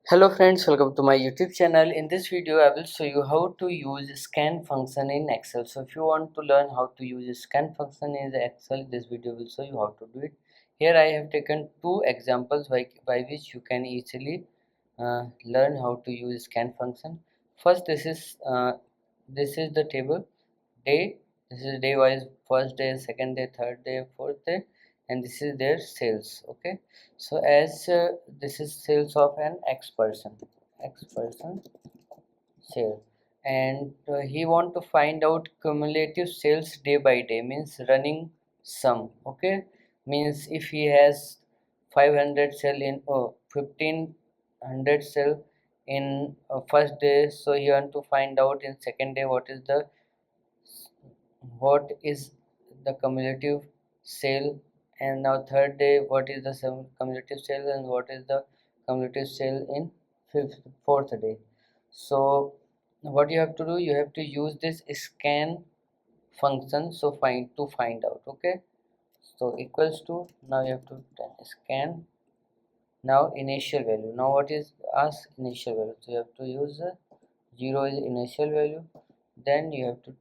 Hello friends, welcome to my YouTube channel. In this video I will show you how to use scan function in Excel. So if you want to learn how to use scan function in Excel, this video will show you how to do it. Here I have taken two examples by which you can easily learn how to use scan function. First, this is the table day. This is day wise, first day, second day, third day, fourth day, and this is their sales. Okay, so as this is sales of an x person sale, and he want to find out cumulative sales day by day, means running sum. Okay, means if he has 500 sell in 1500 sell in first day, so he want to find out in second day what is the cumulative sale, and now third day what is the cumulative sale, and what is the cumulative sale in fourth day. So what you have to do, you have to use this scan function, so find out. Okay, so equals to, now you have to scan, now initial value. Now what is ask initial value, so you have to use 0 is initial value. Then you have to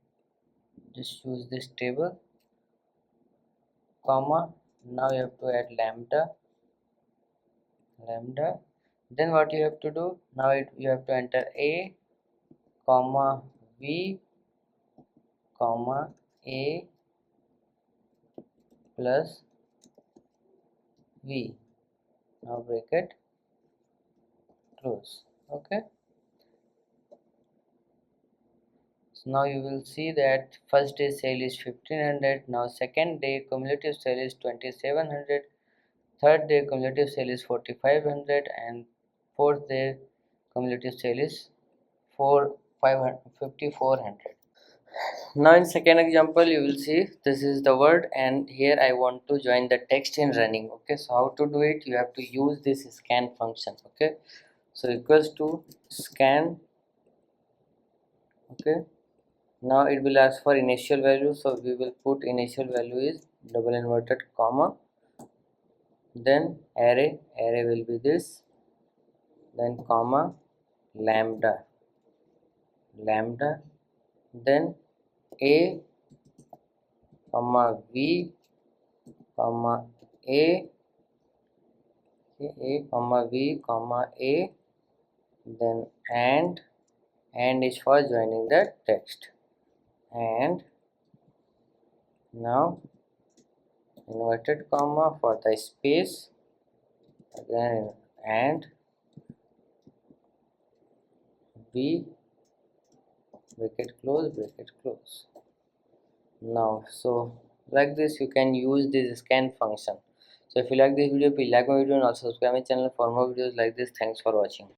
just use this table, comma, now you have to add lambda. Then what you have to do, now you have to enter a comma v comma a plus v, now bracket close. Okay, so now you will see that first day sale is 1500, now second day cumulative sale is 2700, third day cumulative sale is 4500, and fourth day cumulative sale is 5400. Now in second example you will see this is the word, and here I want to join the text in running. Okay, so how to do it, you have to use this scan function. Okay, so equals to scan. Okay, now it will ask for initial value, so we will put initial value is double inverted comma, then array will be this, then comma lambda, then a comma v comma a, comma v comma a, then and is for joining the text, and now inverted comma for the space, again and v bracket close. Now so like this you can use this scan function. So if you like this video, please like my video and also subscribe my channel for more videos like this. Thanks for watching.